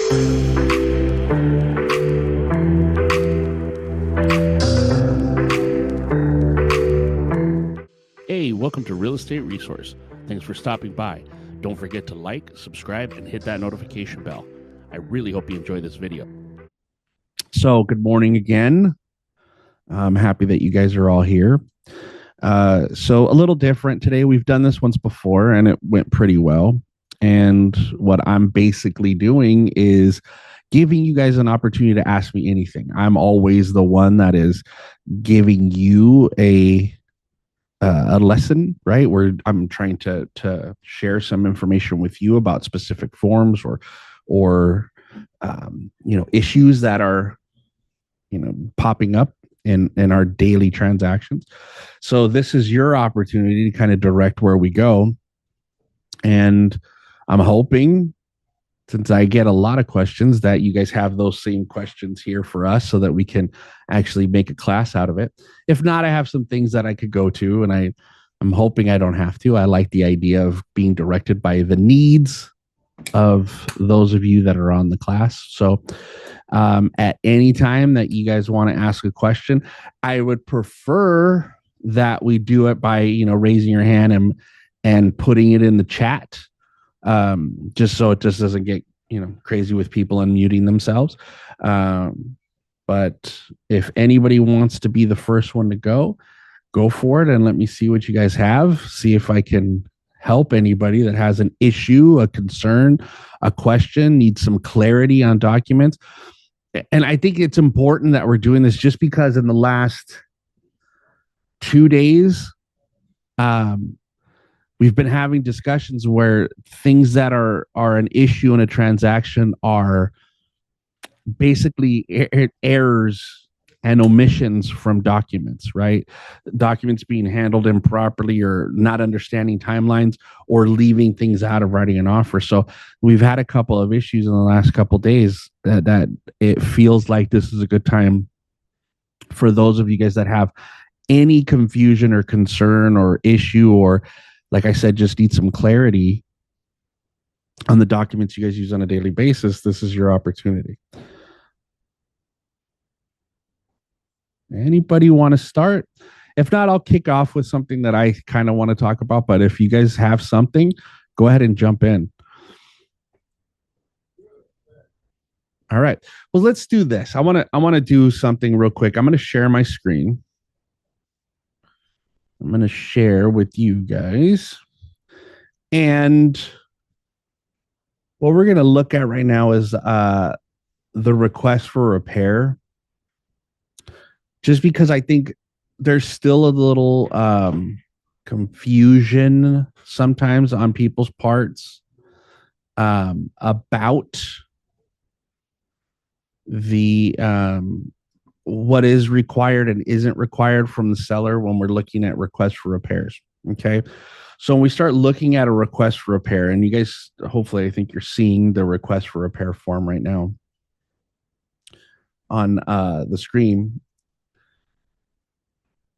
Hey, welcome to Real Estate Resource. Thanks for stopping by. Don't forget to like, subscribe, and hit that notification bell. I really hope you enjoy this video. So, good morning again. I'm happy that you guys are all here. So, a little different today. We've done this once before and it went pretty well. And what I'm basically doing is giving you guys an opportunity to ask me anything. I'm always the one that is giving you a lesson, right? Where I'm trying to share some information with you about specific forms or issues that are popping up in our daily transactions. So this is your opportunity to kind of direct where we go, and I'm hoping, since I get a lot of questions, that you guys have those same questions here for us so that we can actually make a class out of it. If not, I have some things that I could go to, and I'm hoping I don't have to. I like the idea of being directed by the needs of those of you that are on the class. So at any time that you guys want to ask a question, I would prefer that we do it by, raising your hand and putting it in the chat. Just so it just doesn't get, crazy with people unmuting themselves. But if anybody wants to be the first one to go for it, and let me see what you guys have. See if I can help anybody that has an issue, a concern, a question, needs some clarity on documents. And I think it's important that we're doing this just because in the last 2 days, we've been having discussions where things that are an issue in a transaction are basically errors and omissions from documents, right? Documents being handled improperly or not understanding timelines or leaving things out of writing an offer. So we've had a couple of issues in the last couple of days that it feels like this is a good time for those of you guys that have any confusion or concern or issue, or like I said, just need some clarity on the documents you guys use on a daily basis. This is your opportunity. Anybody want to start? If not, I'll kick off with something that I kind of want to talk about. But if you guys have something, go ahead and jump in. All right. Well, let's do this. I want to do something real quick. I'm going to share my screen. I'm going to share with you guys. And what we're going to look at right now is the request for repair. Just because I think there's still a little confusion sometimes on people's parts about the what is required and isn't required from the seller when we're looking at requests for repairs. Okay. So when we start looking at a request for repair, and you guys, hopefully, I think you're seeing the request for repair form right now on the screen.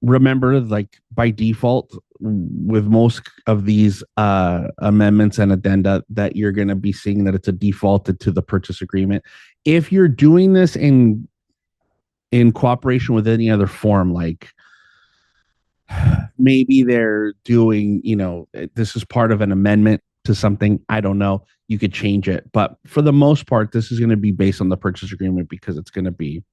Remember, like by default, with most of these amendments and addenda, that you're going to be seeing that it's a defaulted to the purchase agreement. If you're doing this in cooperation with any other form, like maybe they're doing, this is part of an amendment to something, I don't know, you could change it. But for the most part, this is going to be based on the purchase agreement, because it's going to be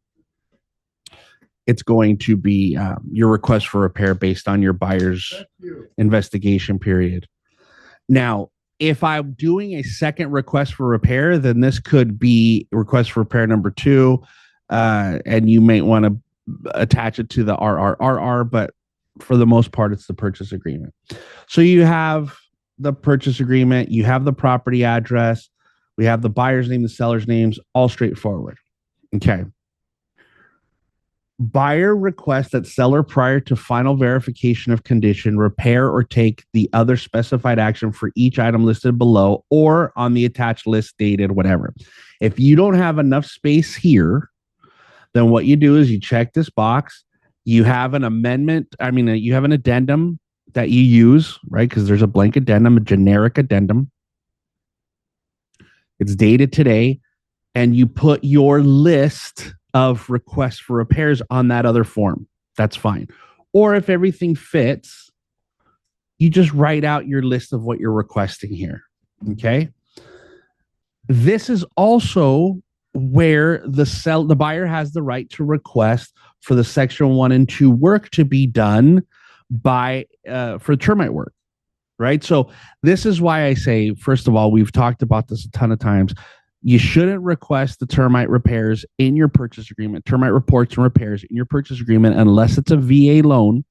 your request for repair based on your buyer's investigation period. Now, if I'm doing a second request for repair, then this could be request for repair number 2, and you might want to attach it to the RRRR, but for the most part, it's the purchase agreement. So you have the purchase agreement, you have the property address, we have the buyer's name, the seller's names, all straightforward. Okay. Buyer requests that seller, prior to final verification of condition, repair or take the other specified action for each item listed below or on the attached list dated whatever. If you don't have enough space here, then what you do is you check this box. You have an amendment. You have an addendum that you use, right? Because there's a blank addendum, a generic addendum. It's dated today. and you put your list of requests for repairs on that other form. That's fine. Or if everything fits, you just write out your list of what you're requesting here. Okay. This is also where the buyer has the right to request for the section 1 and 2 work to be done for termite work, right? So this is why I say, first of all, we've talked about this a ton of times. You shouldn't request the termite repairs in your purchase agreement, termite reports and repairs in your purchase agreement, unless it's a VA loan,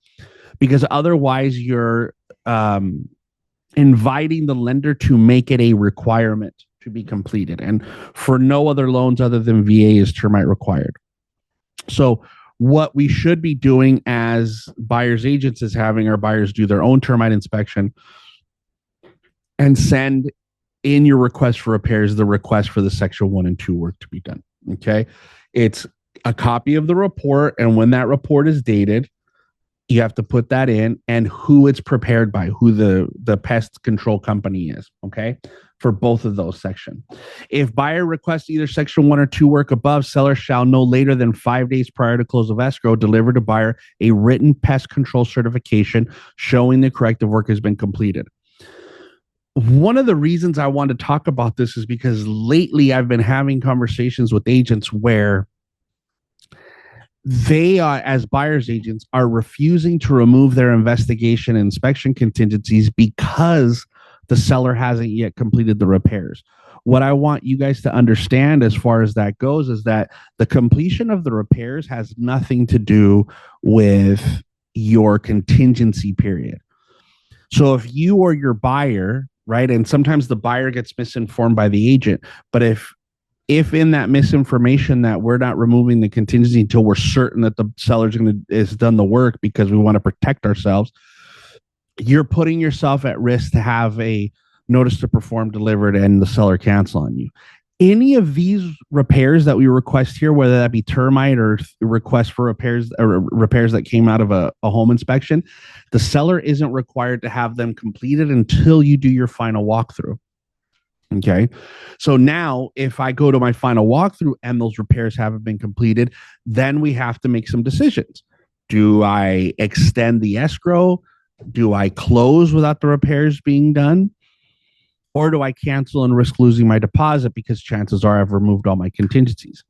because otherwise you're inviting the lender to make it a requirement to be completed. And for no other loans other than VA is termite required. So what we should be doing as buyer's agents is having our buyers do their own termite inspection and send in your request for repairs the request for the section 1 and 2 work to be done. Okay. It's a copy of the report, and when that report is dated, you have to put that in and who it's prepared by, who the pest control company is. Okay. For both of those sections. If buyer requests either section 1 or 2 work above, seller shall no later than 5 days prior to close of escrow deliver to buyer a written pest control certification showing the corrective work has been completed. One of the reasons I want to talk about this is because lately I've been having conversations with agents where they are, as buyer's agents, are refusing to remove their investigation and inspection contingencies because the seller hasn't yet completed the repairs. What I want you guys to understand as far as that goes is that the completion of the repairs has nothing to do with your contingency period. So if you or your buyer, right, and sometimes the buyer gets misinformed by the agent, but if in that misinformation that we're not removing the contingency until we're certain that the seller's is done the work because we want to protect ourselves, you're putting yourself at risk to have a notice to perform delivered and the seller cancel on you. Any of these repairs that we request here, whether that be termite or request for repairs or repairs that came out of a home inspection, the seller isn't required to have them completed until you do your final walkthrough. Okay. So now if I go to my final walkthrough and those repairs haven't been completed, then we have to make some decisions. Do I extend the escrow? Do I close without the repairs being done? Or do I cancel and risk losing my deposit because chances are I've removed all my contingencies?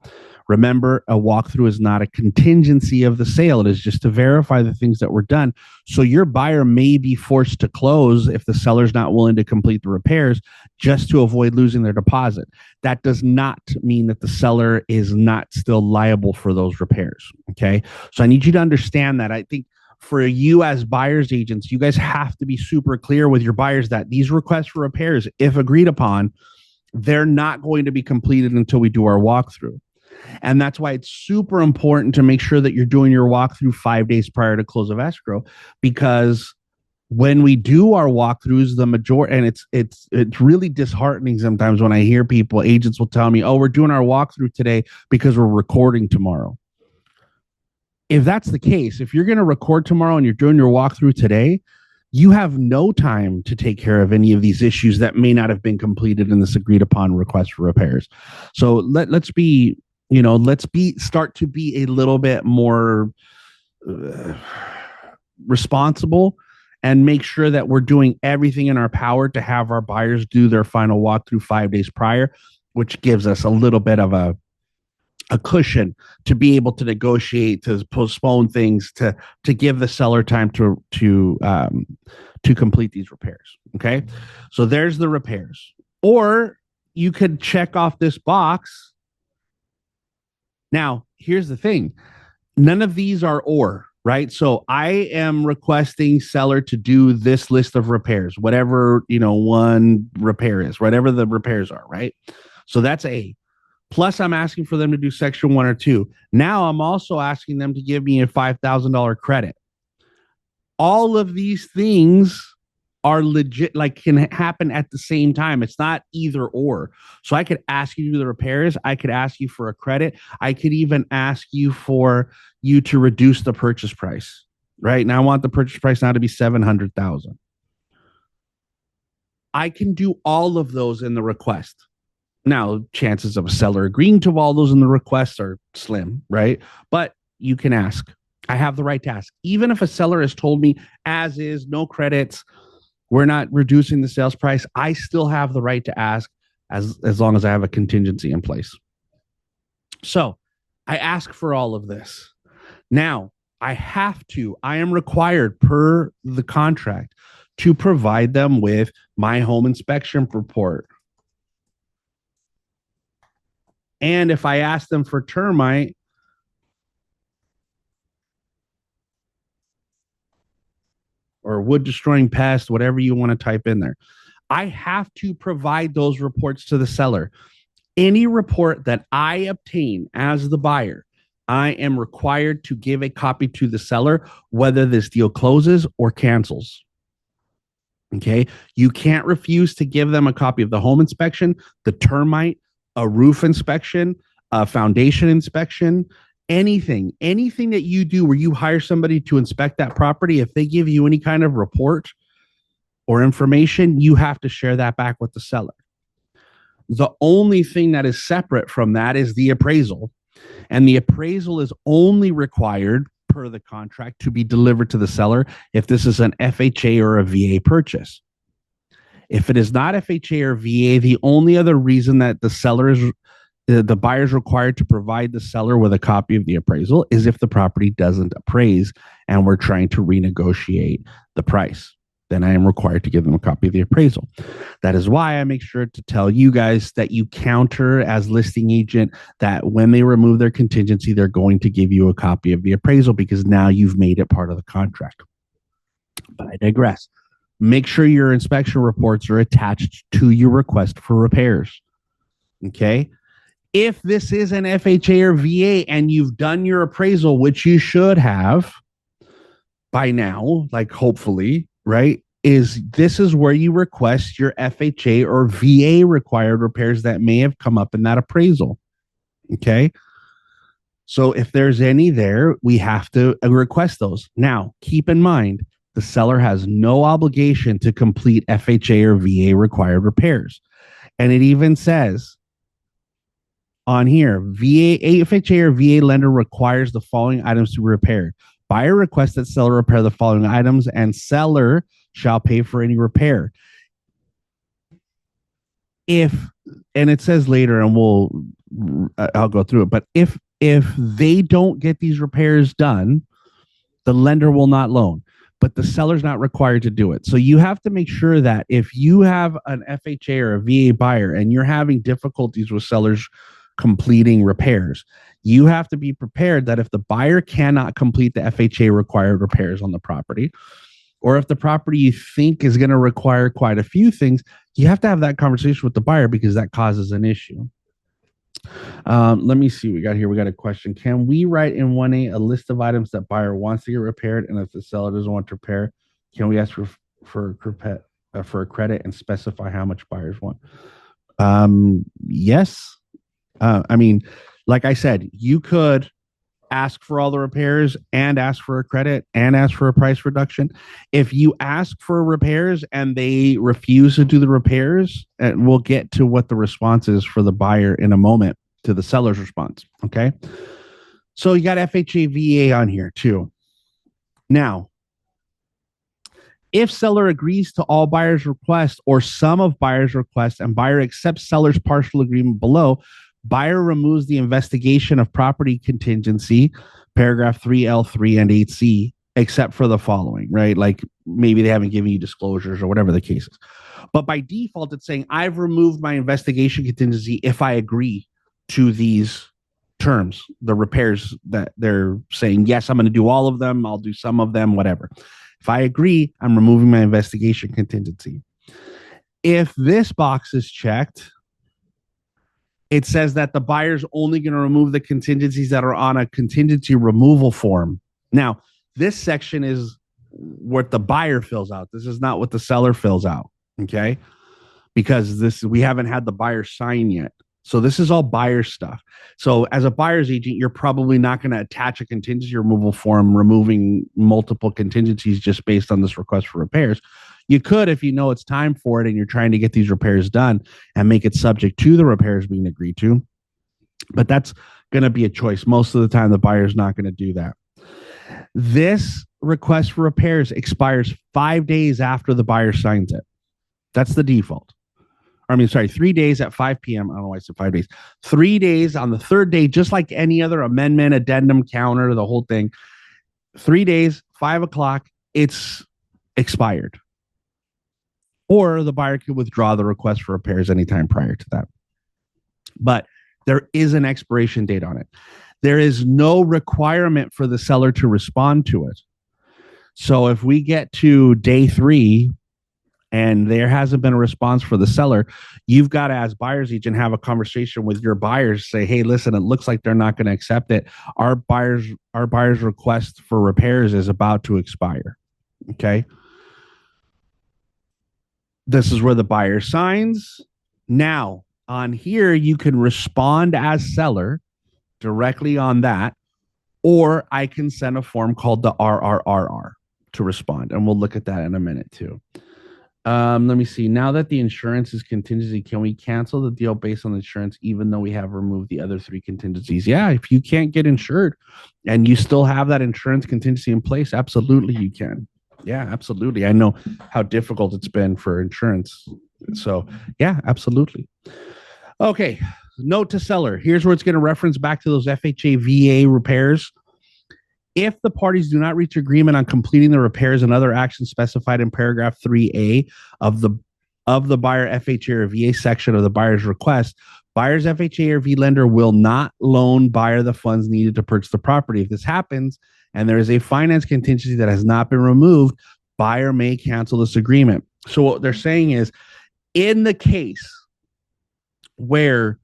Remember, a walkthrough is not a contingency of the sale. It is just to verify the things that were done. So your buyer may be forced to close if the seller's not willing to complete the repairs just to avoid losing their deposit. That does not mean that the seller is not still liable for those repairs. Okay. So I need you to understand that. I think for you as buyer's agents, you guys have to be super clear with your buyers that these requests for repairs, if agreed upon, they're not going to be completed until we do our walkthrough. And that's why it's super important to make sure that you're doing your walkthrough 5 days prior to close of escrow, because when we do our walkthroughs, the majority, and it's really disheartening sometimes when I hear people, agents will tell me, oh, we're doing our walkthrough today because we're recording tomorrow. If that's the case, if you're going to record tomorrow and you're doing your walkthrough today, you have no time to take care of any of these issues that may not have been completed in this agreed upon request for repairs. So let's start to be a little bit more responsible and make sure that we're doing everything in our power to have our buyers do their final walkthrough 5 days prior, which gives us a little bit of a cushion to be able to negotiate, to postpone things, to give the seller time to complete these repairs. Okay. So there's the repairs. Or you could check off this box. Now, here's the thing. None of these are right? So I am requesting seller to do this list of repairs, whatever, one repair is, whatever the repairs are, right? So that's A. Plus, I'm asking for them to do section 1 or 2. Now, I'm also asking them to give me a $5,000 credit. All of these things are legit, like can happen at the same time. It's not either or. So I could ask you to do the repairs. I could ask you for a credit. I could even ask you for you to reduce the purchase price. Right now, I want the purchase price now to be $700,000. I can do all of those in the request. Now, chances of a seller agreeing to all those in the request are slim, right? But you can ask. I have the right to ask. Even if a seller has told me as is, no credits, we're not reducing the sales price, I still have the right to ask as long as I have a contingency in place. So I ask for all of this. Now, I am required per the contract to provide them with my home inspection report. And if I ask them for termite, or wood destroying pest, whatever you want to type in there, I have to provide those reports to the seller. Any report that I obtain as the buyer, I am required to give a copy to the seller, whether this deal closes or cancels. Okay. You can't refuse to give them a copy of the home inspection, the termite, a roof inspection, a foundation inspection, anything that you do where you hire somebody to inspect that property. If they give you any kind of report or information, you have to share that back with the seller. The only thing that is separate from that is the appraisal. And the appraisal is only required per the contract to be delivered to the seller if this is an FHA or a VA purchase. If it is not FHA or VA, the only other reason that the buyer is required to provide the seller with a copy of the appraisal is if the property doesn't appraise and we're trying to renegotiate the price. Then I am required to give them a copy of the appraisal. That is why I make sure to tell you guys that you counter as listing agent that when they remove their contingency, they're going to give you a copy of the appraisal because now you've made it part of the contract. But I digress. Make sure your inspection reports are attached to your request for repairs. Okay. If this is an FHA or VA and you've done your appraisal, which you should have by now, like hopefully, right? This is where you request your FHA or VA required repairs that may have come up in that appraisal. Okay. So if there's any there, we have to request those. Now, keep in mind, the seller has no obligation to complete FHA or VA required repairs. And it even says on here, FHA or VA lender requires the following items to be repaired. Buyer requests that seller repair the following items and seller shall pay for any repair. And it says later, and I'll go through it, but if they don't get these repairs done, the lender will not loan, but the seller's not required to do it. So you have to make sure that if you have an FHA or a VA buyer and you're having difficulties with sellers completing repairs, you have to be prepared that if the buyer cannot complete the FHA required repairs on the property, or if the property you think is going to require quite a few things, you have to have that conversation with the buyer because that causes an issue. Let me see what we got here. We got a question. Can we write in 1A a list of items that buyer wants to get repaired, and if the seller doesn't want to repair, can we ask for a credit and specify how much buyers want? Yes. I mean, like I said, you could ask for all the repairs and ask for a credit and ask for a price reduction. If you ask for repairs and they refuse to do the repairs, and we'll get to what the response is for the buyer in a moment to the seller's response. Okay. So you got FHA VA on here too. Now, if seller agrees to all buyer's requests or some of buyer's requests and buyer accepts seller's partial agreement below, buyer removes the investigation of property contingency, paragraph 3L3 and 8C, except for the following, right? Like maybe they haven't given you disclosures or whatever the case is. But by default, it's saying I've removed my investigation contingency if I agree to these terms, the repairs that they're saying, yes, I'm going to do all of them. I'll do some of them, whatever. If I agree, I'm removing my investigation contingency. If this box is checked, it says that the buyer's only going to remove the contingencies that are on a contingency removal form. Now, this section is what the buyer fills out. This is not what the seller fills out, okay? Because we haven't had the buyer sign yet. So this is all buyer stuff. So as a buyer's agent, you're probably not going to attach a contingency removal form removing multiple contingencies just based on this request for repairs. You could, if you know it's time for it and you're trying to get these repairs done and make it subject to the repairs being agreed to. But that's going to be a choice. Most of the time, the buyer's not going to do that. This request for repairs expires 5 days after the buyer signs it. That's the default. 3 days at 5 p.m. I don't know why I said 5 days. 3 days on the third day, just like any other amendment, addendum, counter, the whole thing. 3 days, 5 o'clock, it's expired. Or the buyer could withdraw the request for repairs anytime prior to that. But there is an expiration date on it. There is no requirement for the seller to respond to it. So if we get to day 3 and there hasn't been a response for the seller, you've got to, as buyer's agent, have a conversation with your buyers. Say, hey, listen, it looks like they're not going to accept it. Our buyer's request for repairs is about to expire. Okay. This is where the buyer signs. Now, on here, you can respond as seller directly on that, or I can send a form called the RRRR to respond, and we'll look at that in a minute too. Let me see. Now that the insurance is contingency, can we cancel the deal based on the insurance even though we have removed the other 3 contingencies? Yeah, if you can't get insured and you still have that insurance contingency in place, absolutely you can. Yeah, absolutely. I know how difficult it's been for insurance. So yeah, absolutely. Okay, note to seller. Here's where it's going to reference back to those FHA VA repairs. If the parties do not reach agreement on completing the repairs and other actions specified in paragraph 3A of the buyer FHA or VA section of the buyer's request, buyer's FHA or V lender will not loan buyer the funds needed to purchase the property. If this happens and there is a finance contingency that has not been removed, buyer may cancel this agreement. So what they're saying is, in the case where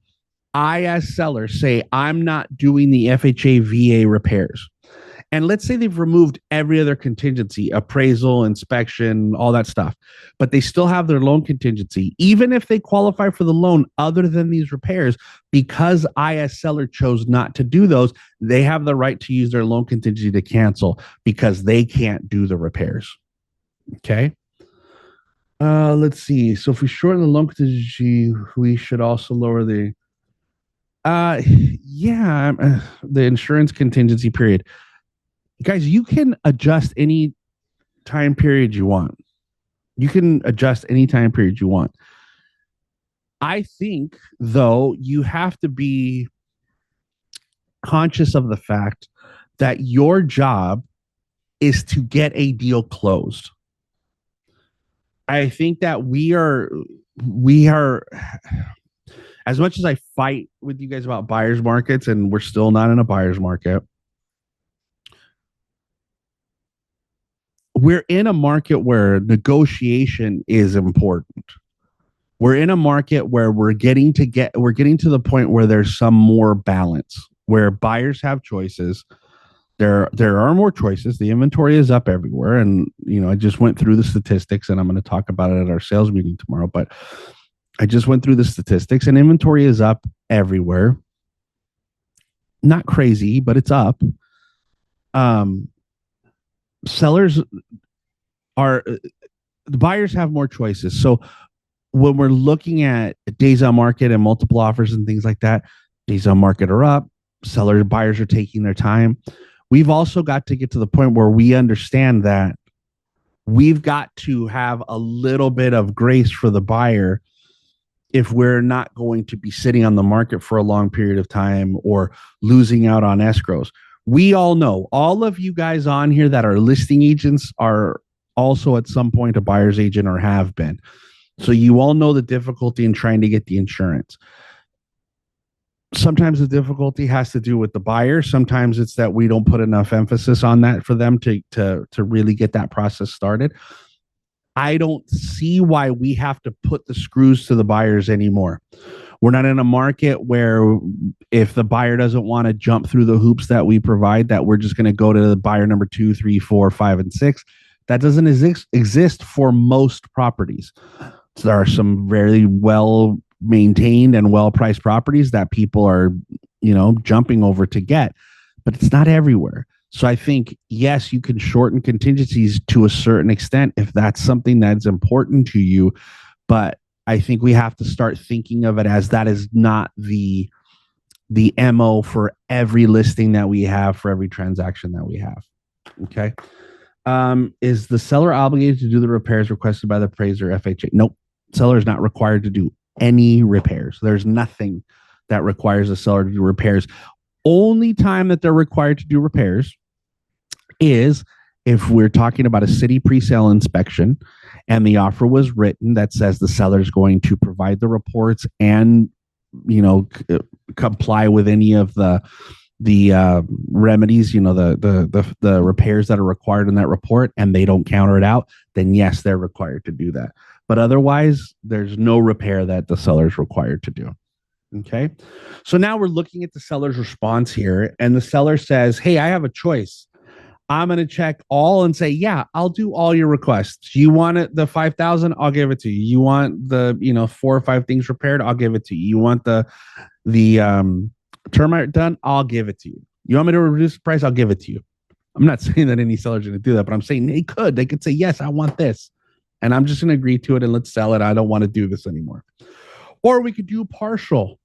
I, as seller, say I'm not doing the FHA VA repairs, and let's say they've removed every other contingency, appraisal, inspection, all that stuff, but they still have their loan contingency, even if they qualify for the loan other than these repairs, because I, as seller, chose not to do those, they have the right to use their loan contingency to cancel because they can't do the repairs. Okay. Let's see. So if we shorten the loan contingency, we should also lower the the insurance contingency period. Guys, you can adjust any time period you want. You can adjust any time period you want. I think, though, you have to be conscious of the fact that your job is to get a deal closed. I think that we are, as much as I fight with you guys about buyer's markets, and we're still not in a buyer's market, we're in a market where negotiation is important. We're in a market where we're getting to the point where there's some more balance, where buyers have choices. There are more choices. The inventory is up everywhere. And, I just went through the statistics, and I'm going to talk about it at our sales meeting tomorrow, but I just went through the statistics, and inventory is up everywhere. Not crazy, but it's up. The buyers have more choices. So when we're looking at days on market and multiple offers and things like that, days on market are up. Buyers are taking their time. We've also got to get to the point where we understand that we've got to have a little bit of grace for the buyer if we're not going to be sitting on the market for a long period of time or losing out on escrows. We all know, all of you guys on here that are listing agents are also at some point a buyer's agent or have been. So you all know the difficulty in trying to get the insurance. Sometimes the difficulty has to do with the buyer. Sometimes it's that we don't put enough emphasis on that for them to really get that process started. I don't see why we have to put the screws to the buyers anymore. We're not in a market where if the buyer doesn't want to jump through the hoops that we provide, that we're just going to go to the buyer number 2, 3, 4, 5, and 6. That doesn't exist for most properties. So there are some very well maintained and well priced properties that people are, jumping over to get, but it's not everywhere. So I think, yes, you can shorten contingencies to a certain extent if that's something that's important to you. But I think we have to start thinking of it as that is not the MO for every listing that we have, for every transaction that we have. Okay. Is the seller obligated to do the repairs requested by the appraiser FHA? Nope. Seller is not required to do any repairs. There's nothing that requires the seller to do repairs. Only time that they're required to do repairs is if we're talking about a city pre-sale inspection and the offer was written that says the seller is going to provide the reports and comply with any of the remedies, the repairs that are required in that report, and they don't counter it out, then yes, they're required to do that. But otherwise, there's no repair that the seller is required to do. Okay. So now we're looking at the seller's response here, and the seller says, hey, I have a choice. I'm going to check all and say, yeah, I'll do all your requests. You want it, the 5,000, I'll give it to you. You want the, 4 or 5 things repaired, I'll give it to you. You want the termite done, I'll give it to you. You want me to reduce the price, I'll give it to you. I'm not saying that any seller's going to do that, but I'm saying they could say, yes, I want this. And I'm just going to agree to it and let's sell it. I don't want to do this anymore. Or we could do partial.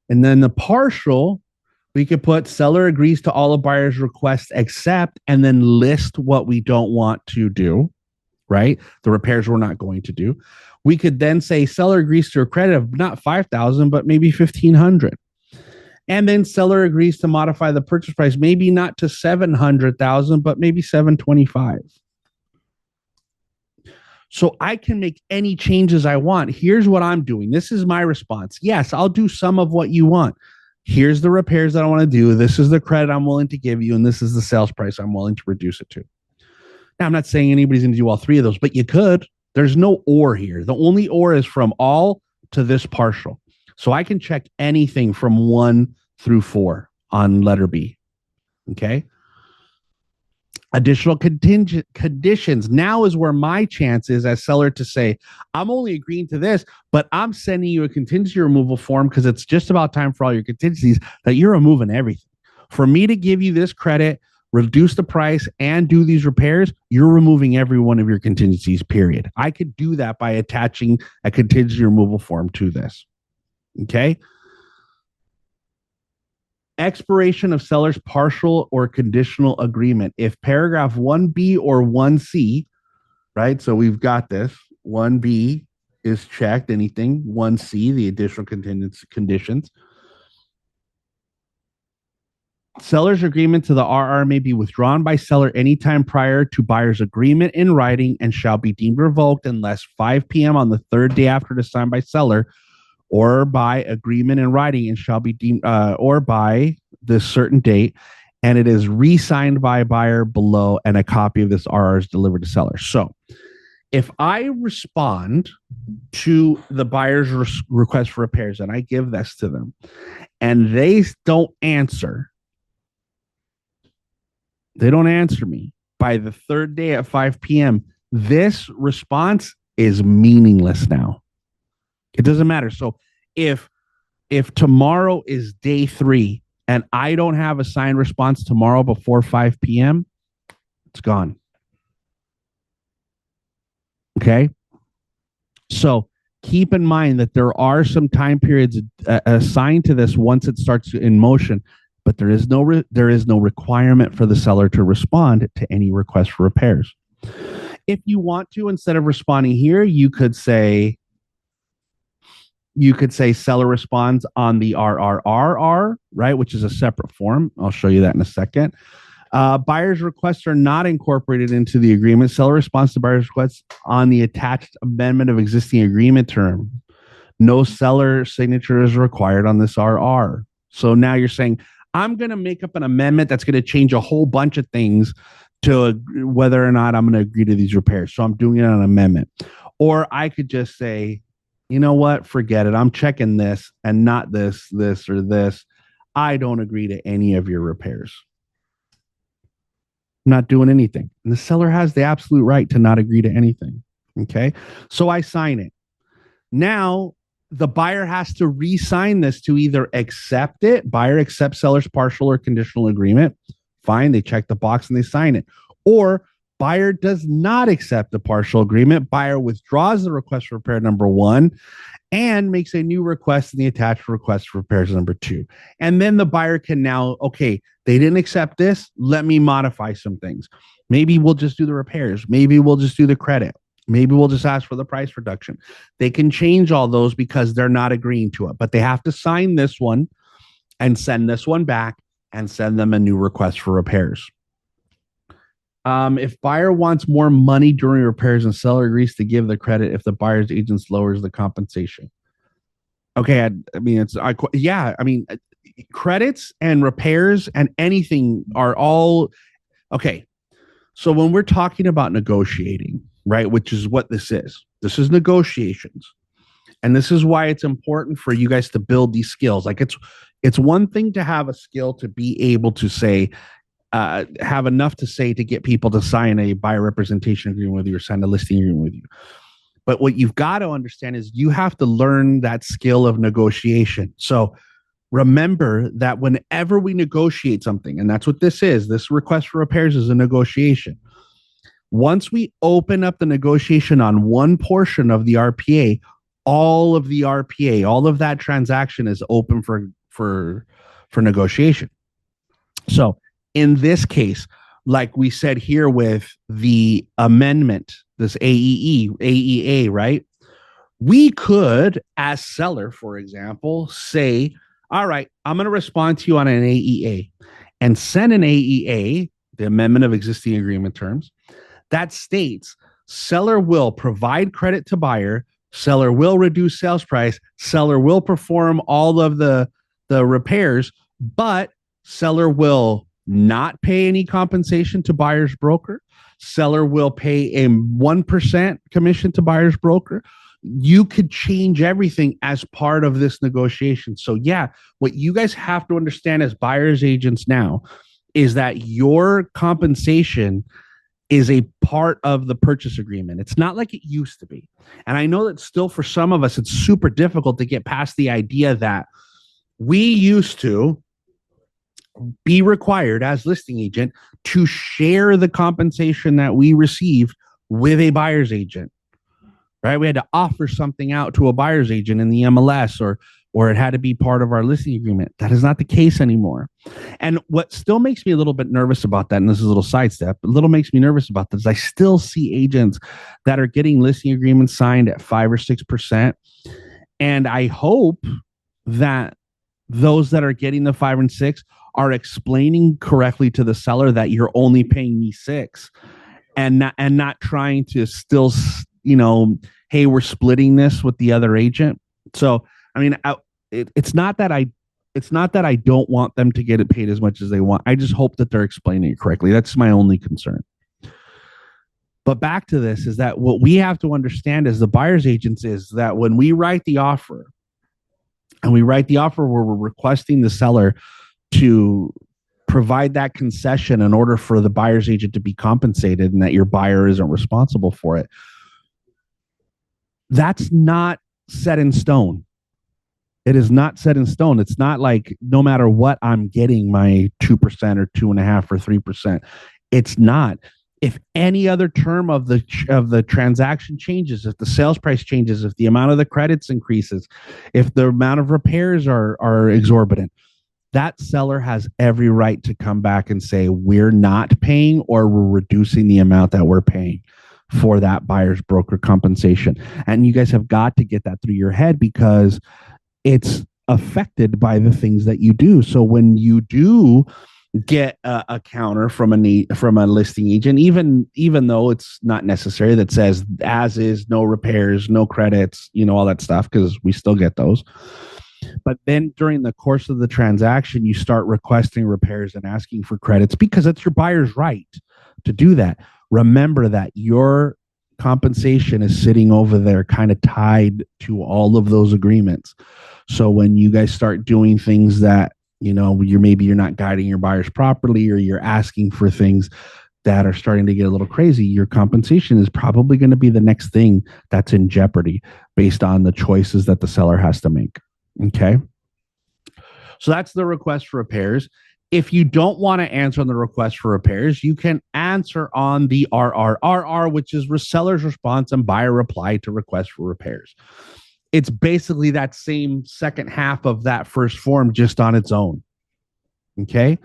And then the partial, we could put seller agrees to all of buyer's requests except, and then list what we don't want to do, right? The repairs we're not going to do. We could then say seller agrees to a credit of not 5,000, but maybe 1,500. And then seller agrees to modify the purchase price, maybe not to 700,000, but maybe 725. So I can make any changes I want. Here's what I'm doing. This is my response. Yes, I'll do some of what you want. Here's the repairs that I want to do. This is the credit I'm willing to give you, and this is the sales price I'm willing to reduce it to. Now, I'm not saying anybody's going to do all 3 of those, but you could. There's no or here. The only or is from all to this partial. So I can check anything from 1 through 4 on letter B. Okay. Additional contingent conditions. Now is where my chance is as seller to say, I'm only agreeing to this, but I'm sending you a contingency removal form because it's just about time for all your contingencies that you're removing everything. For me to give you this credit, reduce the price, and do these repairs, you're removing every one of your contingencies, period. I could do that by attaching a contingency removal form to this. Okay. Expiration of seller's partial or conditional agreement. If paragraph 1B or 1C, right? So we've got this. 1B is checked, anything. 1C, the additional conditions. Seller's agreement to the RR may be withdrawn by seller anytime prior to buyer's agreement in writing and shall be deemed revoked unless 5 p.m. on the 3rd day after it is signed by seller or by agreement in writing and shall be deemed or by this certain date, and it is re-signed by buyer below, and a copy of this RR is delivered to seller. So if I respond to the buyer's request for repairs and I give this to them and they don't answer me by the 3rd day at 5 p.m., this response is meaningless now. It doesn't matter. So if tomorrow is day 3 and I don't have a signed response tomorrow before 5 p.m., it's gone. Okay. So keep in mind that there are some time periods assigned to this once it starts in motion, but there is no requirement for the seller to respond to any request for repairs. If you want to, instead of responding here, you could say seller responds on the RRRR, right, which is a separate form. I'll show you that in a second. Buyer's requests are not incorporated into the agreement. Seller responds to buyer's requests on the attached amendment of existing agreement term. No seller signature is required on this RR. So now you're saying, I'm going to make up an amendment that's going to change a whole bunch of things to whether or not I'm going to agree to these repairs. So I'm doing it on an amendment. Or I could just say, you know what? Forget it. I'm checking this and not this, or this. I don't agree to any of your repairs. I'm not doing anything. And the seller has the absolute right to not agree to anything. Okay. So I sign it. Now the buyer has to re-sign this to either accept it, buyer accepts seller's partial or conditional agreement, Fine, they check the box and they sign it. Or buyer does not accept the partial agreement. Buyer withdraws the request for repair number 1 and makes a new request in the attached request for repairs number 2. And then the buyer can now, okay, they didn't accept this. Let me modify some things. Maybe we'll just do the repairs. Maybe we'll just do the credit. Maybe we'll just ask for the price reduction. They can change all those because they're not agreeing to it, but they have to sign this one and send this one back and send them a new request for repairs. If buyer wants more money during repairs and seller agrees to give the credit if the buyer's agent lowers the compensation. Okay, credits and repairs and anything are all okay. So when we're talking about negotiating, right, which is what this is negotiations. And this is why it's important for you guys to build these skills. Like it's one thing to have a skill to be able to say, have enough to say to get people to sign a buyer representation agreement with you or sign a listing agreement with you. But what you've got to understand is you have to learn that skill of negotiation. So remember that whenever we negotiate something, and that's what this request for repairs is a negotiation. Once we open up the negotiation on one portion of the RPA, all of the RPA, all of that transaction is open for negotiation. So in this case, like we said here with the amendment, this AEA, right? We could, as seller, for example, say, all right, I'm going to respond to you on an AEA and send an AEA, the amendment of existing agreement terms, that states seller will provide credit to buyer, seller will reduce sales price, seller will perform all of the repairs, but seller will not pay any compensation to buyer's broker. Seller will pay a 1% commission to buyer's broker. You could change everything as part of this negotiation. So yeah, what you guys have to understand as buyer's agents now is that your compensation is a part of the purchase agreement. It's not like it used to be. And I know that still for some of us, it's super difficult to get past the idea that we used to be required as listing agent to share the compensation that we received with a buyer's agent, right? We had to offer something out to a buyer's agent in the MLS or it had to be part of our listing agreement. That is not the case anymore. And what still makes me a little bit nervous about that, and this is a little sidestep, but a little makes me nervous about this, I still see agents that are getting listing agreements signed at 5 or 6%. And I hope that those that are getting the 5 and 6 are explaining correctly to the seller that you're only paying me 6 and not trying to still, hey, we're splitting this with the other agent. So, I mean, it's not that I don't want them to get it paid as much as they want. I just hope that they're explaining it correctly. That's my only concern. But back to this is that what we have to understand as the buyer's agents is that when we write the offer, and we write the offer where we're requesting the seller to provide that concession in order for the buyer's agent to be compensated and that your buyer isn't responsible for it, that's not set in stone. It is not set in stone. It's not like no matter what, I'm getting my 2% or 2.5% or 3%. It's not. If any other term of the transaction changes, if the sales price changes, if the amount of the credits increases, if the amount of repairs are exorbitant, that seller has every right to come back and say, we're not paying or we're reducing the amount that we're paying for that buyer's broker compensation. And you guys have got to get that through your head because it's affected by the things that you do. So when you do get a counter from a listing agent, even though it's not necessary, that says as is, no repairs, no credits, all that stuff, because we still get those. But then during the course of the transaction, you start requesting repairs and asking for credits because it's your buyer's right to do that. Remember that your compensation is sitting over there kind of tied to all of those agreements. So when you guys start doing things that, you're not guiding your buyers properly, or you're asking for things that are starting to get a little crazy, your compensation is probably going to be the next thing that's in jeopardy based on the choices that the seller has to make. Okay. So that's the request for repairs. If you don't want to answer on the request for repairs, you can answer on the RRRR, which is seller's response and buyer reply to request for repairs. It's basically that same second half of that first form, just on its own. Okay.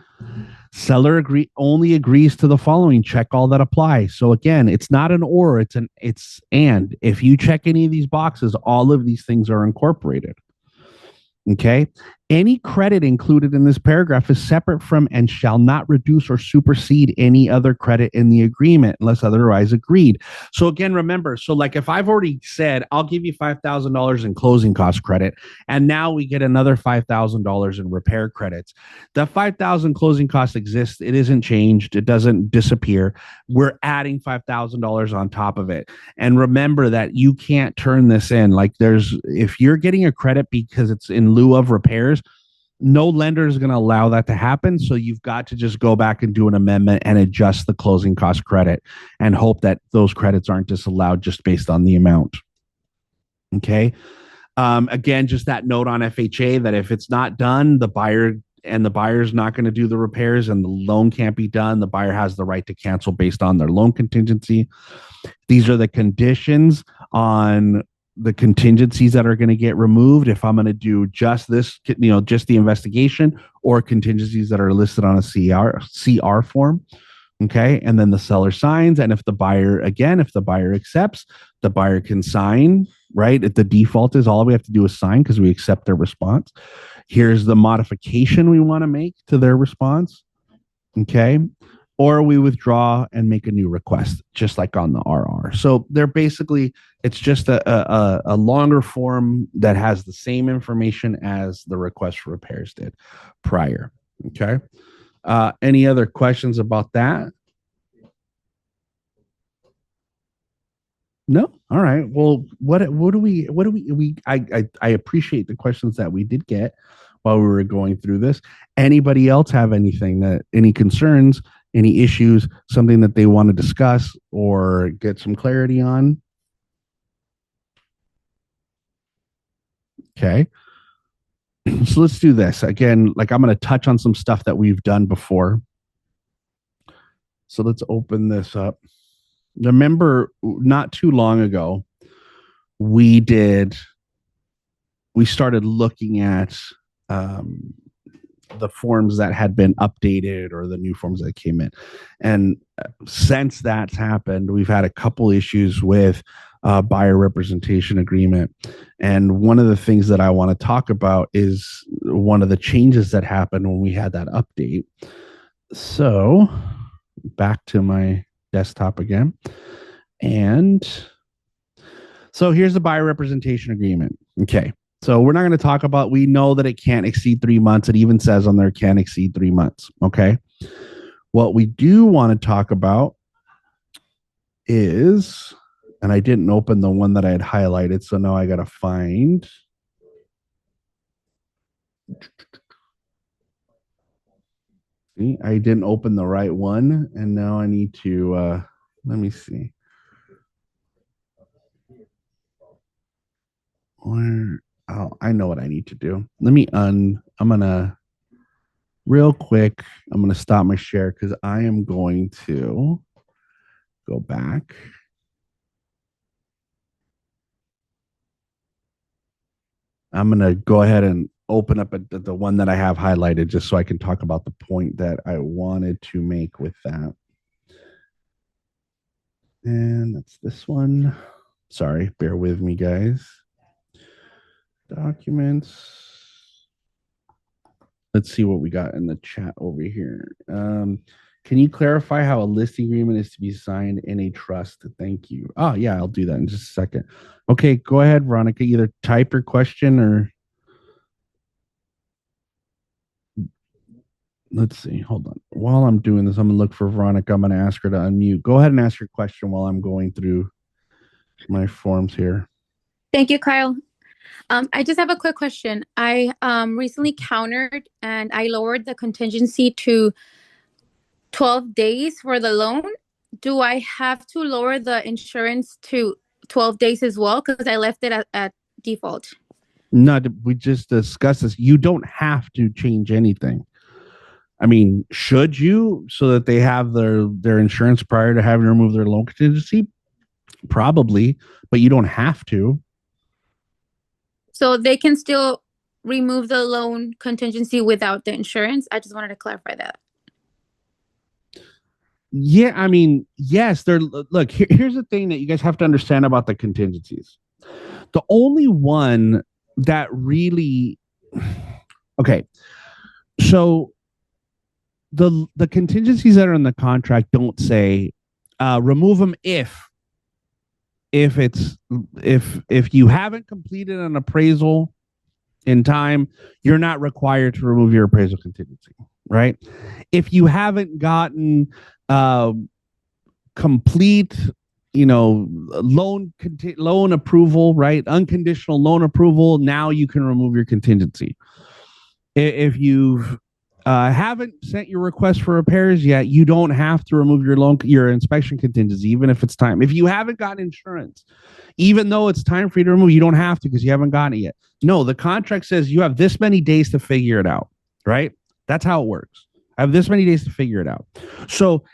Seller only agrees to the following. Check all that apply. So again, it's not an or, it's and. If you check any of these boxes, all of these things are incorporated. Okay. Any credit included in this paragraph is separate from and shall not reduce or supersede any other credit in the agreement unless otherwise agreed. So again, remember, so like if I've already said, I'll give you $5,000 in closing cost credit, and now we get another $5,000 in repair credits. The $5,000 closing cost exists. It isn't changed. It doesn't disappear. We're adding $5,000 on top of it. And remember that you can't turn this in. Like if you're getting a credit because it's in lieu of repairs, no lender is going to allow that to happen. So you've got to just go back and do an amendment and adjust the closing cost credit and hope that those credits aren't disallowed just based on the amount. Okay. Again, just that note on FHA that if it's not done, the buyer's not going to do the repairs and the loan can't be done, the buyer has the right to cancel based on their loan contingency. These are the conditions on the contingencies that are going to get removed if I'm going to do just this, just the investigation, or contingencies that are listed on a CR form. Okay. And then the seller signs. And if the buyer accepts, the buyer can sign, right? If the default is all we have to do is sign because we accept their response. Here's the modification we want to make to their response. Okay. Or we withdraw and make a new request, just like on the RR. So they're basically, it's just a longer form that has the same information as the request for repairs did prior. Okay. Any other questions about that? No. All right. Well, I appreciate the questions that we did get while we were going through this. Anybody else have any concerns, any issues, something that they want to discuss or get some clarity on? Okay. So let's do this again. Like I'm going to touch on some stuff that we've done before. So let's open this up. Remember, not too long ago, we started looking at the forms that had been updated or the new forms that came in. And since that's happened, we've had a couple issues with buyer representation agreement. And one of the things that I want to talk about is one of the changes that happened when we had that update. So back to my desktop again. And so here's the buyer representation agreement. Okay. So we're not going to talk about, we know that it can't exceed 3 months. It even says on there it can't exceed 3 months. Okay. What we do want to talk about is, and I didn't open the one that I had highlighted, so now I got to find. See, I didn't open the right one, and now I need to, let me see. Where, oh, I know what I need to do. Let me I'm going to, real quick, I'm going to stop my share because I am going to go back. I'm going to go ahead and open up the one that I have highlighted just so I can talk about the point that I wanted to make with that. And that's this one. Sorry, bear with me, guys. Documents. Let's see what we got in the chat over here. Can you clarify how a listing agreement is to be signed in a trust? Thank you. Oh, yeah, I'll do that in just a second. Okay, go ahead, Veronica. Either type your question or... Let's see. Hold on. While I'm doing this, I'm going to look for Veronica. I'm going to ask her to unmute. Go ahead and ask your question while I'm going through my forms here. Thank you, Kyle. I just have a quick question. I recently countered and I lowered the contingency to 12 days for the loan. Do I have to lower the insurance to 12 days as well? Because I left it at default. No, we just discussed this. You don't have to change anything. I mean, should you so that they have their insurance prior to having to remove their loan contingency? Probably, but you don't have to. So they can still remove the loan contingency without the insurance. I just wanted to clarify that. Yeah, I mean, yes, they're look, here's the thing that you guys have to understand about the contingencies. The only one that really okay, so the contingencies that are in the contract don't say remove them if it's if you haven't completed an appraisal in time, you're not required to remove your appraisal contingency, right? If you haven't gotten uh, complete, loan approval, right? Unconditional loan approval, now you can remove your contingency. If you've haven't sent your request for repairs yet, you don't have to remove your inspection contingency, even if it's time. If you haven't gotten insurance, even though it's time for you to remove, you don't have to because you haven't gotten it yet. No, the contract says you have this many days to figure it out, right? That's how it works. I have this many days to figure it out. So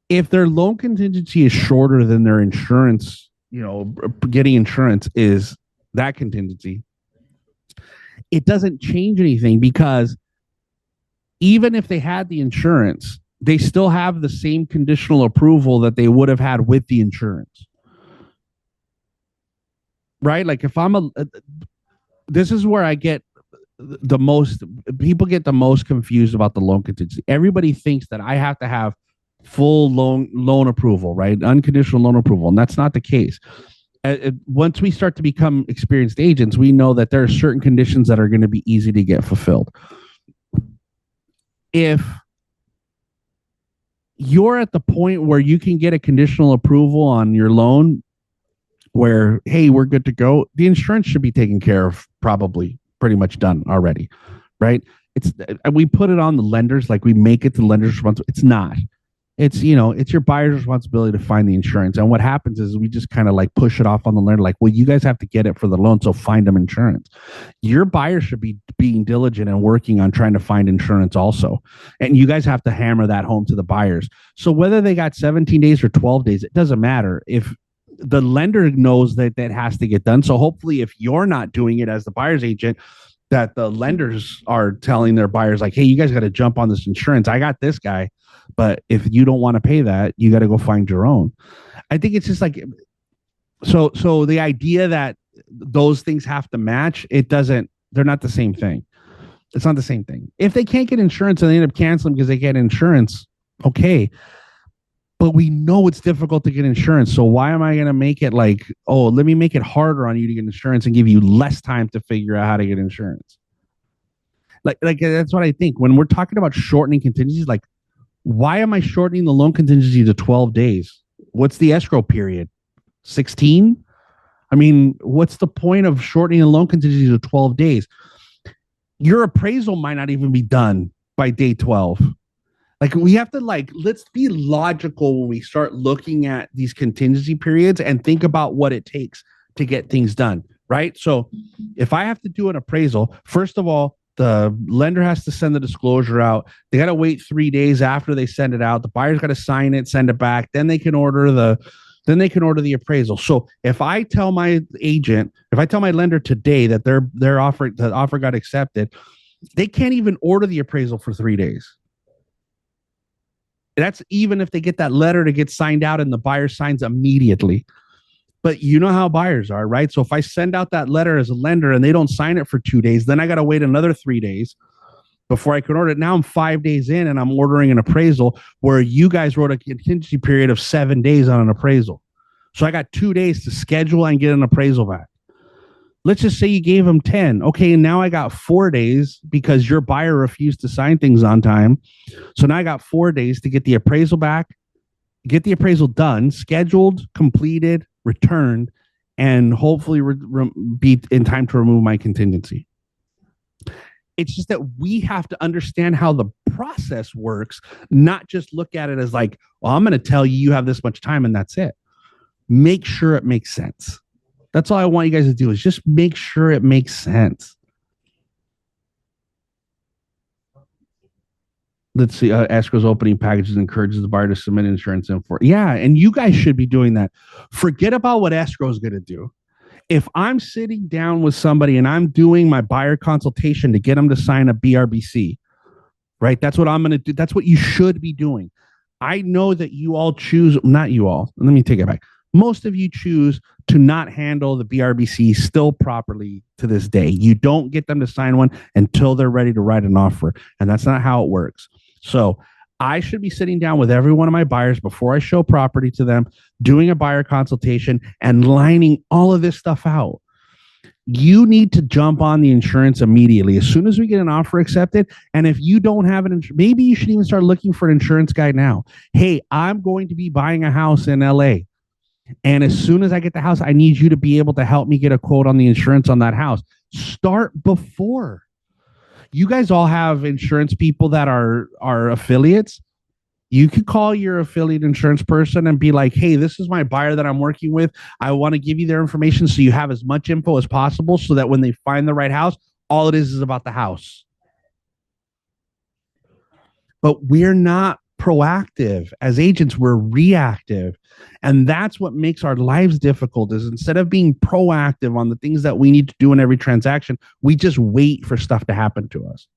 if their loan contingency is shorter than their insurance, getting insurance is that contingency, it doesn't change anything because even if they had the insurance, they still have the same conditional approval that they would have had with the insurance. Right? Like if this is where I get the most, people get the most confused about the loan contingency. Everybody thinks that I have to have full loan approval, right? Unconditional loan approval. And that's not the case. Once we start to become experienced agents, we know that there are certain conditions that are going to be easy to get fulfilled. If you're at the point where you can get a conditional approval on your loan where, hey, we're good to go, the insurance should be taken care of, probably pretty much done already, right? We put it on the lenders, like we make it the lender's responsibility. It's not. It's your buyer's responsibility to find the insurance. And what happens is we just kind of like push it off on the lender, like, well, you guys have to get it for the loan, so find them insurance. Your buyer should be being diligent and working on trying to find insurance also. And you guys have to hammer that home to the buyers. So whether they got 17 days or 12 days, it doesn't matter. If the lender knows that has to get done. So hopefully if you're not doing it as the buyer's agent, that the lenders are telling their buyers like, hey, you guys got to jump on this insurance. I got this guy. But if you don't want to pay that, you got to go find your own. I think it's just like, so the idea that those things have to match, they're not the same thing. It's not the same thing. If they can't get insurance and they end up canceling because they get insurance, okay. But we know it's difficult to get insurance. So why am I going to make it like, oh, let me make it harder on you to get insurance and give you less time to figure out how to get insurance? Like that's what I think. When we're talking about shortening contingencies, like, why am I shortening the loan contingency to 12 days? What's the escrow period? 16? I mean, what's the point of shortening the loan contingency to 12 days? Your appraisal might not even be done by day 12. Like we have to let's be logical when we start looking at these contingency periods and think about what it takes to get things done, right? So if I have to do an appraisal, first of all, the lender has to send the disclosure out. They got to wait 3 days after they send it out. The buyer's got to sign it, send it back. Then they can order the appraisal. So if I tell my lender today that the offer got accepted, they can't even order the appraisal for 3 days. That's even if they get that letter to get signed out and the buyer signs immediately. But you know how buyers are, right? So if I send out that letter as a lender and they don't sign it for 2 days, then I got to wait another 3 days before I can order it. Now I'm 5 days in and I'm ordering an appraisal where you guys wrote a contingency period of 7 days on an appraisal. So I got 2 days to schedule and get an appraisal back. Let's just say you gave them 10. Okay, now I got 4 days because your buyer refused to sign things on time. So now I got 4 days to get the appraisal back, get the appraisal done, scheduled, completed, returned, and hopefully be in time to remove my contingency. It's just that we have to understand how the process works, not just look at it as like, well, I'm going to tell you have this much time and that's it. Make sure it makes sense. That's all I want you guys to do is just make sure it makes sense. let's see. Escrow's opening packages encourages the buyer to submit insurance info. Yeah, and you guys should be doing that. Forget about what escrow is going to do. If I'm sitting down with somebody and I'm doing my buyer consultation to get them to sign a BRBC, right? That's what I'm going to do. That's what you should be doing. I know that you all choose, not you all, let me take it back. Most of you choose to not handle the BRBC still properly to this day. You don't get them to sign one until they're ready to write an offer. And that's not how it works. So I should be sitting down with every one of my buyers before I show property to them, doing a buyer consultation and lining all of this stuff out. You need to jump on the insurance immediately as soon as we get an offer accepted. And if you don't have an, maybe you should even start looking for an insurance guy now. Hey, I'm going to be buying a house in LA. And as soon as I get the house, I need you to be able to help me get a quote on the insurance on that house. Start before. You guys all have insurance people that are affiliates. You could call your affiliate insurance person and be like, hey, this is my buyer that I'm working with. I want to give you their information so you have as much info as possible so that when they find the right house, all it is about the house. But we're not proactive. As agents, we're reactive. And that's what makes our lives difficult is instead of being proactive on the things that we need to do in every transaction, we just wait for stuff to happen to us.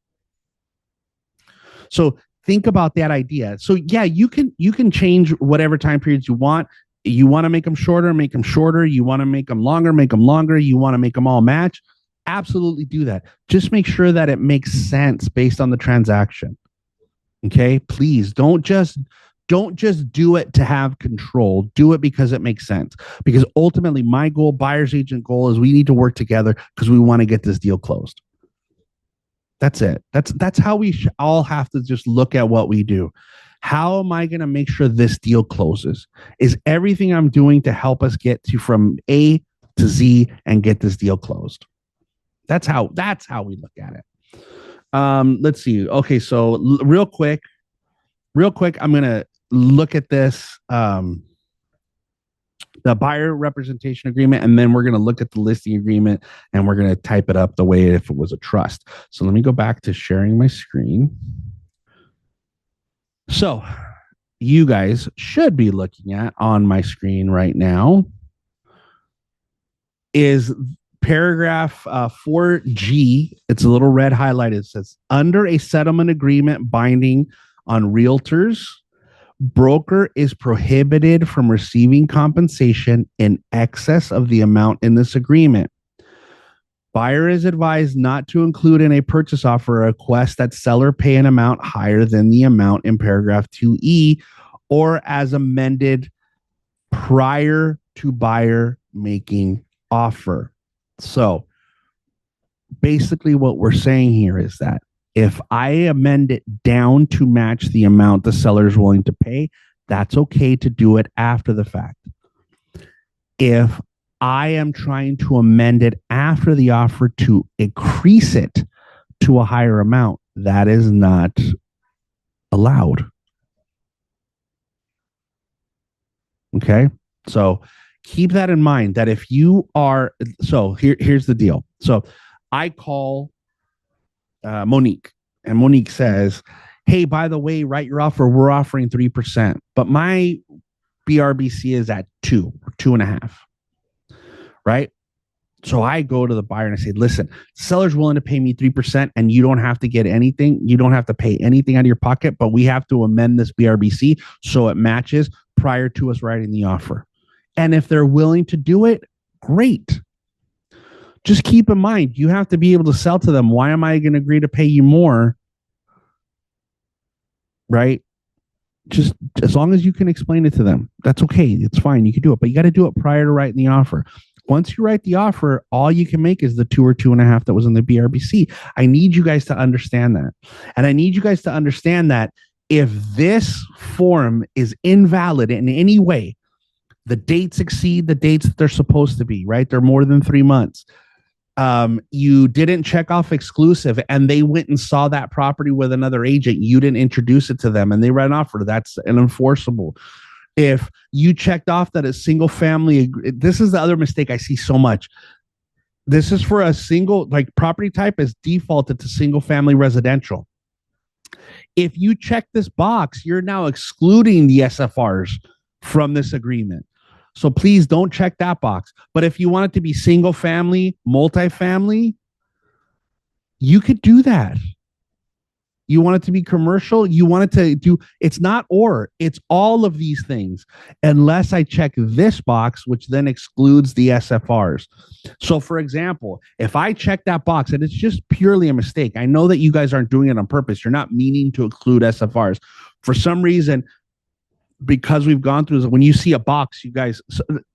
So think about that idea. So yeah, you can change whatever time periods you want. You want to make them shorter, make them shorter. You want to make them longer, make them longer. You want to make them all match. Absolutely do that. Just make sure that it makes sense based on the transaction. Okay, please don't just do it to have control. Do it because it makes sense. Because ultimately, my goal, buyer's agent goal, is we need to work together because we want to get this deal closed. That's it. That's how we all have to just look at what we do. How am I going to make sure this deal closes? Is everything I'm doing to help us get to from A to Z and get this deal closed? That's how we look at it. Let's see. Okay, so real quick, I'm going to look at this, the buyer representation agreement, and then we're going to look at the listing agreement and we're going to type it up the way if it was a trust. So let me go back to sharing my screen. So you guys should be looking at on my screen right now is paragraph 4G. It's a little red highlighted. It says, under a settlement agreement binding on realtors, broker is prohibited from receiving compensation in excess of the amount in this agreement. Buyer is advised not to include in a purchase offer a request that seller pay an amount higher than the amount in paragraph 2E or as amended prior to buyer making offer. So basically what we're saying here is that if I amend it down to match the amount the seller is willing to pay, that's okay to do it after the fact. If I am trying to amend it after the offer to increase it to a higher amount, that is not allowed. Okay? So keep that in mind that if you are, so here's the deal. So I call Monique, and Monique says, hey, by the way, write your offer. We're offering 3%, but my BRBC is at 2.5. Right? So I go to the buyer and I say, listen, seller's willing to pay me 3% and you don't have to get anything. You don't have to pay anything out of your pocket, but we have to amend this BRBC so it matches prior to us writing the offer. And if they're willing to do it, great. Just keep in mind, you have to be able to sell to them. Why am I going to agree to pay you more? Right? Just as long as you can explain it to them, that's okay. It's fine. You can do it, but you got to do it prior to writing the offer. Once you write the offer, all you can make is the 2 or 2.5 that was in the BRBC. I need you guys to understand that. And I need you guys to understand that if this form is invalid in any way, the dates exceed the dates that they're supposed to be, right? They're more than 3 months. You didn't check off exclusive and they went and saw that property with another agent. You didn't introduce it to them and they read an offer. That's an enforceable. If you checked off that a single family, this is the other mistake I see so much. This is for a single, like property type is defaulted to single family residential. If you check this box, you're now excluding the SFRs from this agreement. So please don't check that box. But if you want it to be single family, multifamily, you could do that. You want it to be commercial, you want it to do, it's not or, it's all of these things, unless I check this box, which then excludes the SFRs. So for example, if I check that box, and it's just purely a mistake, I know that you guys aren't doing it on purpose. You're not meaning to exclude SFRs. For some reason, because we've gone through this, when you see a box, you guys,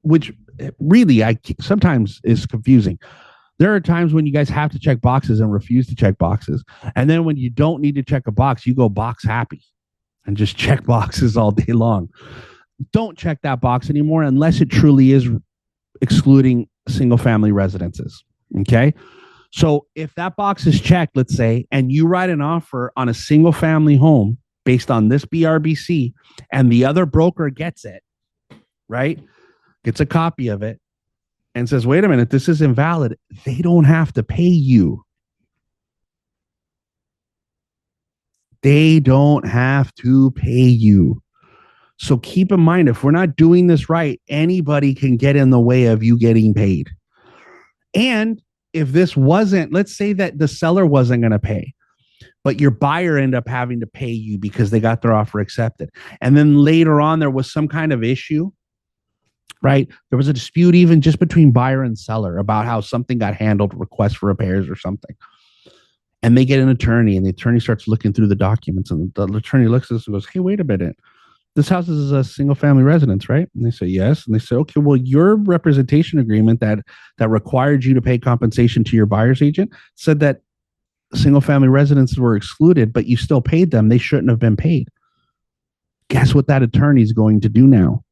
which really sometimes is confusing. There are times when you guys have to check boxes and refuse to check boxes. And then when you don't need to check a box, you go box happy and just check boxes all day long. Don't check that box anymore unless it truly is excluding single family residences. Okay. So if that box is checked, let's say, and you write an offer on a single family home based on this BRBC and the other broker gets it, right? Gets a copy of it, and says, wait a minute, this is invalid, they don't have to pay you. They don't have to pay you. So keep in mind, if we're not doing this right, anybody can get in the way of you getting paid. And if this wasn't, let's say that the seller wasn't going to pay, but your buyer ended up having to pay you because they got their offer accepted. And then later on, there was some kind of issue, right? There was a dispute even just between buyer and seller about how something got handled, request for repairs or something. And they get an attorney, and the attorney starts looking through the documents, and the attorney looks at this and goes, hey, wait a minute. This house is a single family residence, right? And they say, yes. And they say, okay, well, your representation agreement that required you to pay compensation to your buyer's agent said that single family residences were excluded, but you still paid them. They shouldn't have been paid. Guess what that attorney is going to do now?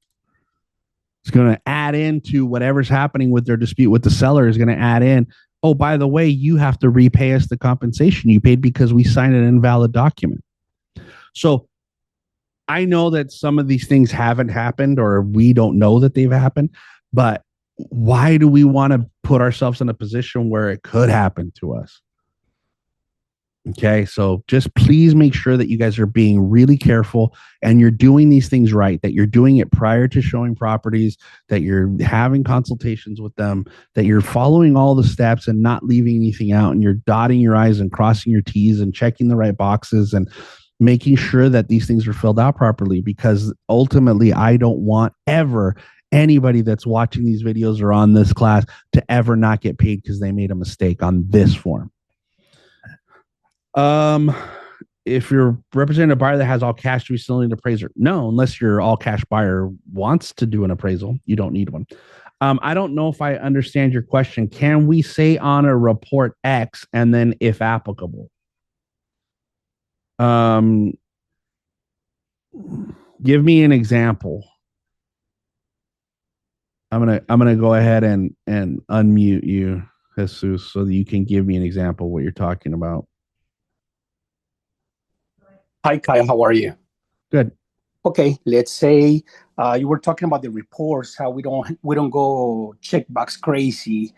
It's going to add into whatever's happening with their dispute with the seller, is going to add in, oh, by the way, you have to repay us the compensation you paid because we signed an invalid document. So I know that some of these things haven't happened, or we don't know that they've happened, but why do we want to put ourselves in a position where it could happen to us? Okay, so just please make sure that you guys are being really careful and you're doing these things right, that you're doing it prior to showing properties, that you're having consultations with them, that you're following all the steps and not leaving anything out, and you're dotting your I's and crossing your T's and checking the right boxes and making sure that these things are filled out properly, because ultimately I don't want ever anybody that's watching these videos or on this class to ever not get paid because they made a mistake on this form. If you're representing a buyer that has all cash, do we still need an appraiser? No, unless your all cash buyer wants to do an appraisal, you don't need one. I don't know if I understand your question. Can we say on a report X and then if applicable? Give me an example. I'm gonna go ahead and unmute you, Jesus, so that you can give me an example of what you're talking about. Hi, Kyle. How are you? Good. Okay, let's say you were talking about the reports, how we don't go checkbox crazy.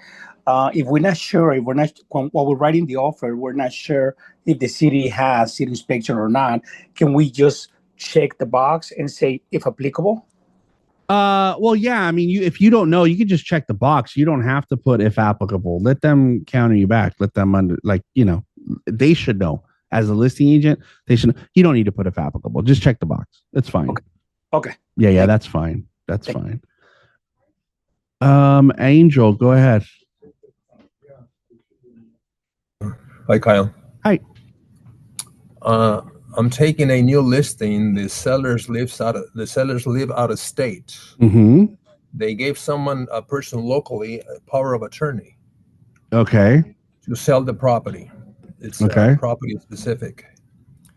If we're not sure, while we're writing the offer, we're not sure if the city has city inspection or not, can we just check the box and say if applicable? Well, yeah. I mean, if you don't know, you can just check the box. You don't have to put if applicable. Let them counter you back. Let them they should know. As a listing agent, they should. You don't need to put if applicable. Just check the box. It's fine. Okay. Yeah, that's fine. That's fine. Angel, go ahead. Hi, Kyle. Hi. I'm taking a new listing. The sellers live out of state. Mm-hmm. They gave a person locally a power of attorney. Okay. To sell the property. It's property specific.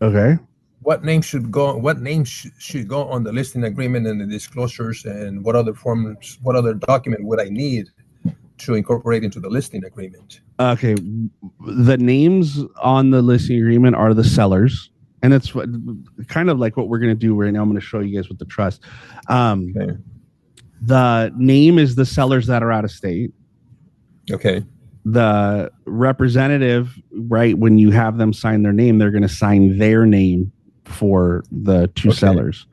Okay. What name should go on the listing agreement and the disclosures, and what other document would I need to incorporate into the listing agreement? Okay. The names on the listing agreement are the sellers, and it's kind of like what we're going to do right now. I'm going to show you guys with the trust. Okay. The name is the sellers that are out of state. Okay. The representative, right, when you have them sign their name, they're going to sign their name for the two Okay. sellers.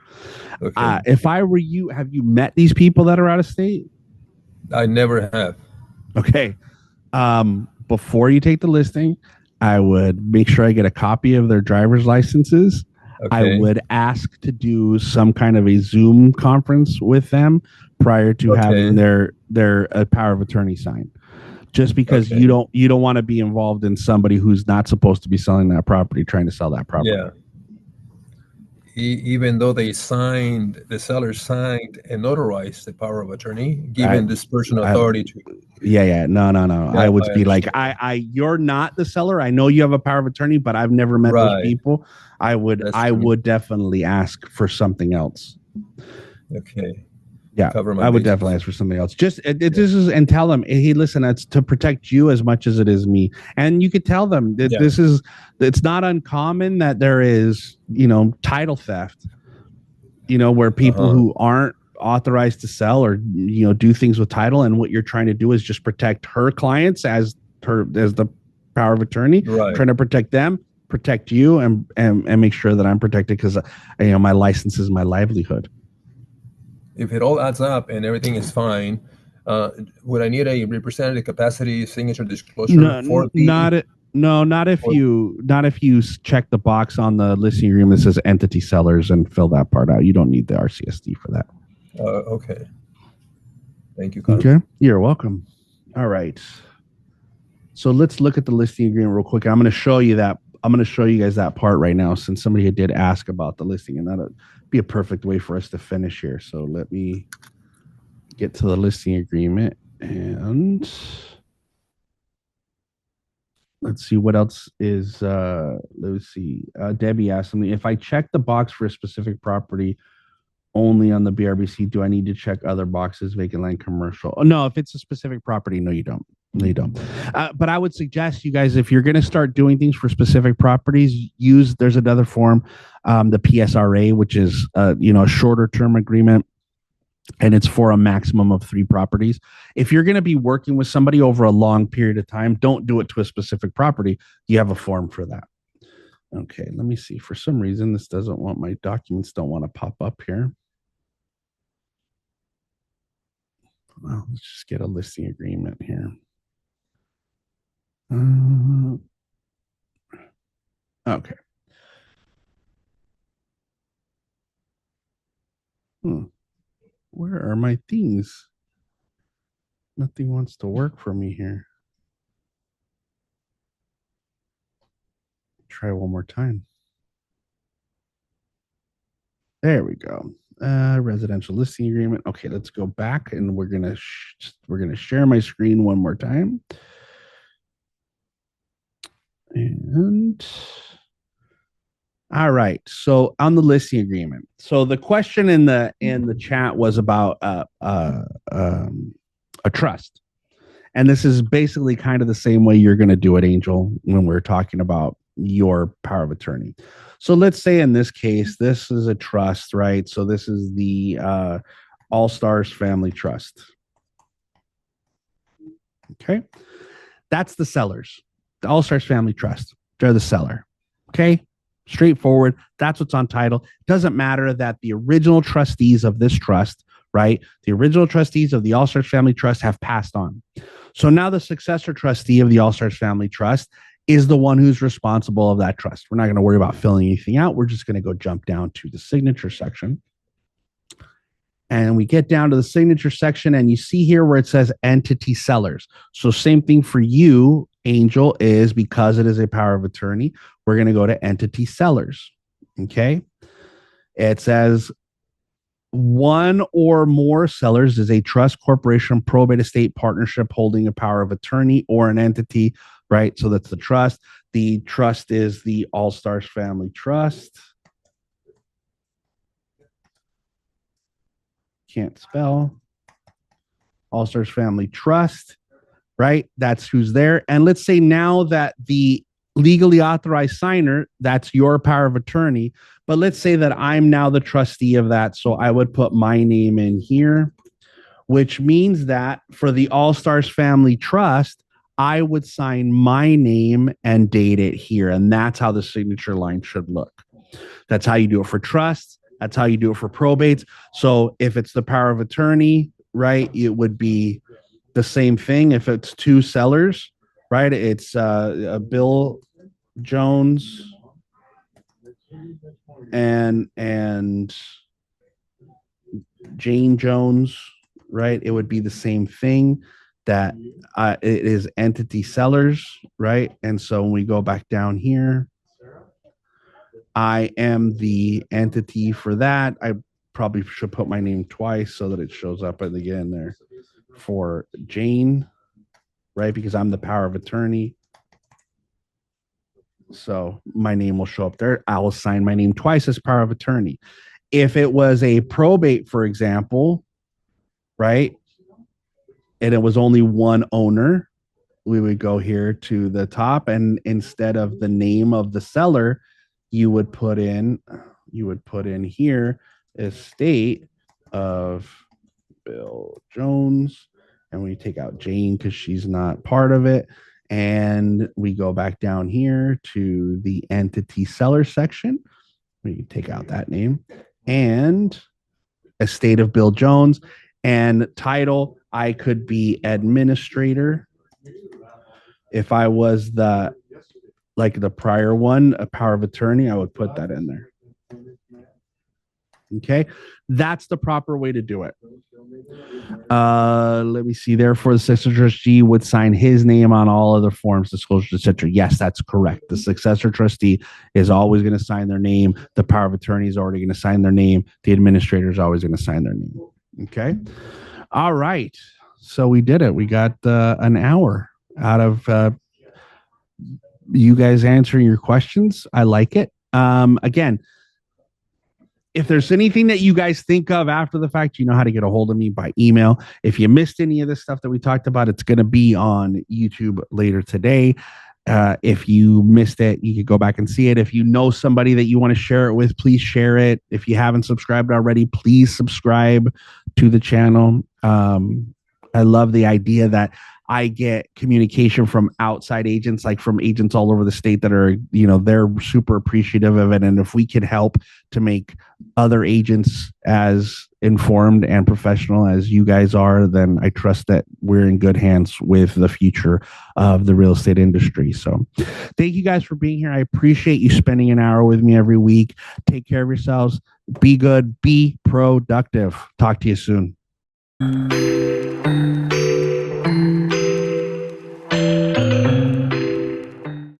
Okay. If I were you, have you met these people that are out of state? I never have. Okay. Before you take the listing, I would make sure I get a copy of their driver's licenses. I Okay. would ask to do some kind of a Zoom conference with them prior to having their power of attorney signed. Just because Okay. you don't want to be involved in somebody who's not supposed to be selling that property, trying to sell that property. Yeah. Even though the seller signed and notarized the power of attorney, giving this person authority to. Yeah. No. Yeah, I would I be like, understand. you're not the seller. I know you have a power of attorney, but I've never met those Right. people. I would definitely ask for something else. Okay. Yeah, Cover my I would bases. definitely ask for something else. Just this is, and tell them, hey, listen, it's to protect you as much as it is me. And you could tell them that it's not uncommon that there is, title theft, where people who aren't authorized to sell or, do things with title. And what you're trying to do is just protect her clients as the power of attorney, Right. trying to protect them, protect you, and make sure that I'm protected because, my license is my livelihood. If it all adds up and everything is fine, would I need a representative capacity signature disclosure for the? Not if you check the box on the listing agreement that says entity sellers and fill that part out. You don't need the RCSD for that. Okay. Thank you, Carl. Okay, you're welcome. All right. So let's look at the listing agreement real quick. I'm going to show you that. I'm going to show you guys that part right now, since somebody did ask about the listing, and that'll be a perfect way for us to finish here. So let me get to the listing agreement, and let's see what else is. Let's see. Debbie asked me, if I check the box for a specific property only on the BRBC, do I need to check other boxes, vacant land, commercial? Oh, no, if it's a specific property, no, you don't. No, you don't. But I would suggest you guys, if you're going to start doing things for specific properties, there's another form, the PSRA, which is, a shorter term agreement. And it's for a maximum of 3 properties. If you're going to be working with somebody over a long period of time, don't do it to a specific property. You have a form for that. Okay, let me see. For some reason, this doesn't want, my documents don't want to pop up here. Well, let's just get a listing agreement here. Okay. Where are my things? Nothing wants to work for me here. Try one more time. There we go. Residential listing agreement. Okay, let's go back, and we're gonna share my screen one more time. And all right, so on the listing agreement. So the question in the chat was about a trust, and this is basically kind of the same way you're going to do it, Angel, when we're talking about your power of attorney. So let's say in this case, this is a trust, right? So this is the All Stars Family Trust. Okay, that's the sellers. The All Stars Family Trust. They're the seller. Okay, straightforward. That's what's on title. Doesn't matter that the original trustees of this trust, right? The original trustees of the All Stars Family Trust have passed on. So now the successor trustee of the All Stars Family Trust is the one who's responsible of that trust. We're not going to worry about filling anything out. We're just going to go jump down to the signature section. And we get down to the signature section, and you see here where it says entity sellers. So same thing for you, Angel, is because it is a power of attorney, we're going to go to entity sellers. Okay. It says one or more sellers is a trust, corporation, probate, estate, partnership holding a power of attorney or an entity, right? So that's the trust. The trust is the All Stars Family Trust. Can't spell. All Stars Family Trust, right? That's who's there. And let's say now that the legally authorized signer, that's your power of attorney. But let's say that I'm now the trustee of that. So I would put my name in here, which means that for the All Stars Family Trust, I would sign my name and date it here. And that's how the signature line should look. That's how you do it for trusts. That's how you do it for probates. So if it's the power of attorney, right, it would be the same thing. If it's two sellers, right, it's Bill Jones and Jane Jones, right? It would be the same thing, that it is entity sellers, right? And so when we go back down here, I am the entity for that. I probably should put my name twice so that it shows up again there for Jane, right? Because I'm the power of attorney. So my name will show up there. I will sign my name twice as power of attorney. If it was a probate, for example, right, and it was only one owner, we would go here to the top, and instead of the name of the seller, you would put in here estate of Bill Jones, and we take out Jane because she's not part of it. And we go back down here to the entity seller section. We take out that name and estate of Bill Jones, and title, I could be administrator. If I was the prior one, a power of attorney, I would put that in there. Okay, that's the proper way to do it. Let me see. Therefore, the successor trustee would sign his name on all other forms, disclosures, etc. Yes, that's correct. The successor trustee is always going to sign their name. The power of attorney is already going to sign their name. The administrator is always going to sign their name. Okay. All right. So we did it. We got an hour out of you guys answering your questions. I like it. Again, if there's anything that you guys think of after the fact, you know how to get a hold of me by email. If you missed any of this stuff that we talked about, it's going to be on YouTube later today. If you missed it, you can go back and see it. If you know somebody that you want to share it with, please share it. If you haven't subscribed already, please subscribe to the channel. I love the idea that I get communication from outside agents, like from agents all over the state that are, they're super appreciative of it. And if we can help to make other agents as informed and professional as you guys are, then I trust that we're in good hands with the future of the real estate industry. So thank you guys for being here. I appreciate you spending an hour with me every week. Take care of yourselves. Be good. Be productive. Talk to you soon.